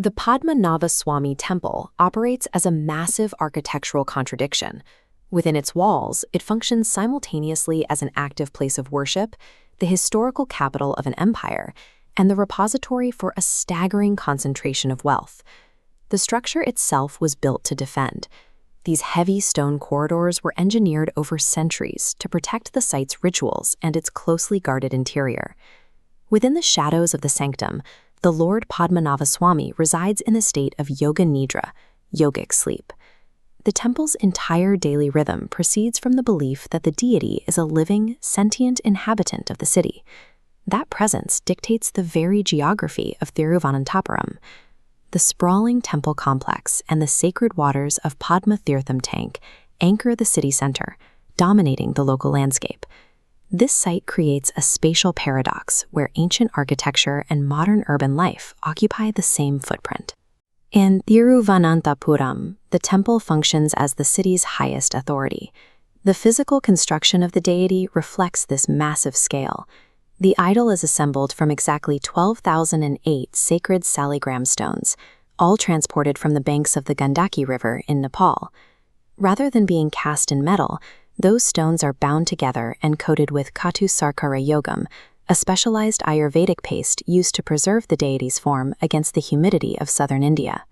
The Padmanabhaswamy temple operates as a massive architectural contradiction. Within its walls, it functions simultaneously as an active place of worship, the historical capital of an empire, and the repository for a staggering concentration of wealth. The structure itself was built to defend. These heavy stone corridors were engineered over centuries to protect the site's rituals and its closely guarded interior. Within the shadows of the sanctum, the Lord Padmanabhaswamy resides in the state of yoga nidra, yogic sleep. The temple's entire daily rhythm proceeds from the belief that the deity is a living, sentient inhabitant of the city. That presence dictates the very geography of Thiruvananthapuram. The sprawling temple complex and the sacred waters of Padmatirtham tank anchor the city center, dominating the local landscape. This site creates a spatial paradox where ancient architecture and modern urban life occupy the same footprint. In Thiruvananthapuram, the temple functions as the city's highest authority. The physical construction of the deity reflects this massive scale. The idol is assembled from exactly 12,008 sacred saligram stones, all transported from the banks of the Gandaki River in Nepal. Rather than being cast in metal, those stones are bound together and coated with Katu Sarkara Yogam, a specialized Ayurvedic paste used to preserve the deity's form against the humidity of southern India.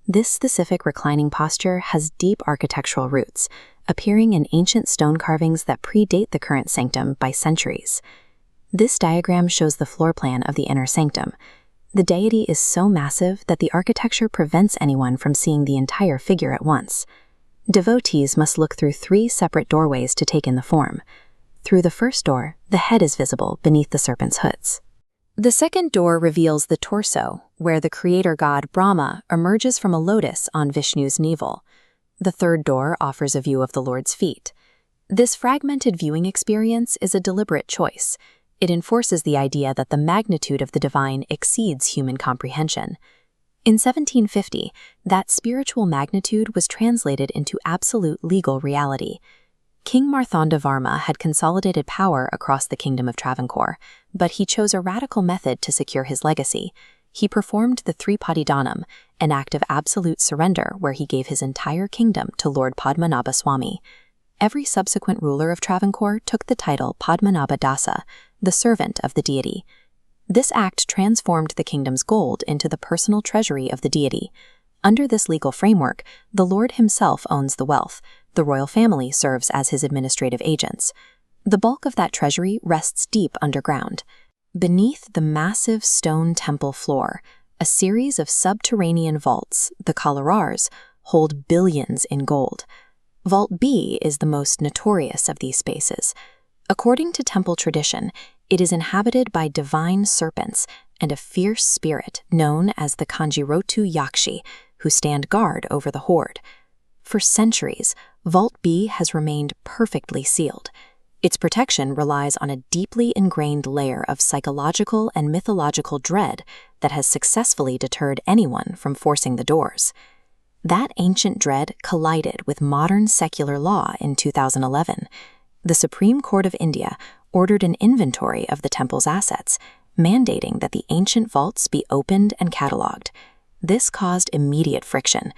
This specific reclining posture has deep architectural roots, appearing in ancient stone carvings that predate the current sanctum by centuries. This diagram shows the floor plan of the inner sanctum. The deity is so massive that the architecture prevents anyone from seeing the entire figure at once. Devotees must look through 3 separate doorways to take in the form. Through the first door, the head is visible beneath the serpent's hoods. The second door reveals the torso, where the creator god Brahma emerges from a lotus on Vishnu's navel. The third door offers a view of the Lord's feet. This fragmented viewing experience is a deliberate choice. It enforces the idea that the magnitude of the divine exceeds human comprehension. In 1750, that spiritual magnitude was translated into absolute legal reality. King Marthondavarma had consolidated power across the kingdom of Travancore, but he chose a radical method to secure his legacy. He performed the Tripadidhanam, an act of absolute surrender where he gave his entire kingdom to Lord Padmanabhaswamy. Every subsequent ruler of Travancore took the title Padmanabhadasa, the servant of the deity. This act transformed the kingdom's gold into the personal treasury of the deity. Under this legal framework, the Lord himself owns the wealth. The royal family serves as his administrative agents. The bulk of that treasury rests deep underground. Beneath the massive stone temple floor, a series of subterranean vaults, the Kalarars, hold billions in gold. Vault B is the most notorious of these spaces. According to temple tradition, it is inhabited by divine serpents and a fierce spirit known as the Kanjirotu Yakshi, who stand guard over the hoard. For centuries, Vault B has remained perfectly sealed. Its protection relies on a deeply ingrained layer of psychological and mythological dread that has successfully deterred anyone from forcing the doors. That ancient dread collided with modern secular law in 2011. The Supreme Court of India ordered an inventory of the temple's assets, mandating that the ancient vaults be opened and catalogued. This caused immediate friction.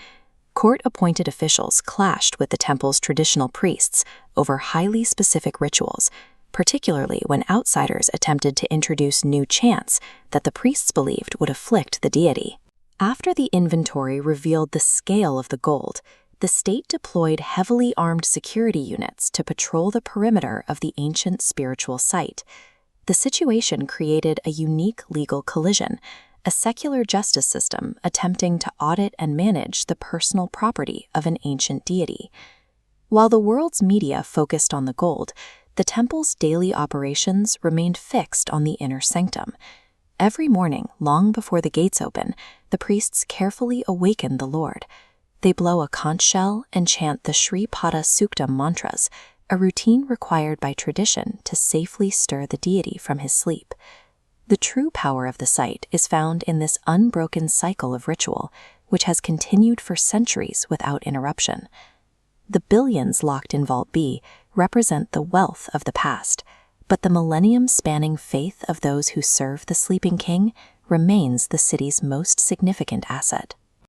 Court-appointed officials clashed with the temple's traditional priests over highly specific rituals, particularly when outsiders attempted to introduce new chants that the priests believed would afflict the deity. After the inventory revealed the scale of the gold, the state deployed heavily armed security units to patrol the perimeter of the ancient spiritual site. The situation created a unique legal collision, a secular justice system attempting to audit and manage the personal property of an ancient deity. While the world's media focused on the gold, the temple's daily operations remained fixed on the inner sanctum. Every morning, long before the gates open, the priests carefully awaken the Lord. They blow a conch shell and chant the Sri Pada Sukta mantras, a routine required by tradition to safely stir the deity from his sleep. The true power of the site is found in this unbroken cycle of ritual, which has continued for centuries without interruption. The billions locked in Vault B represent the wealth of the past, but the millennium-spanning faith of those who serve the sleeping king remains the city's most significant asset.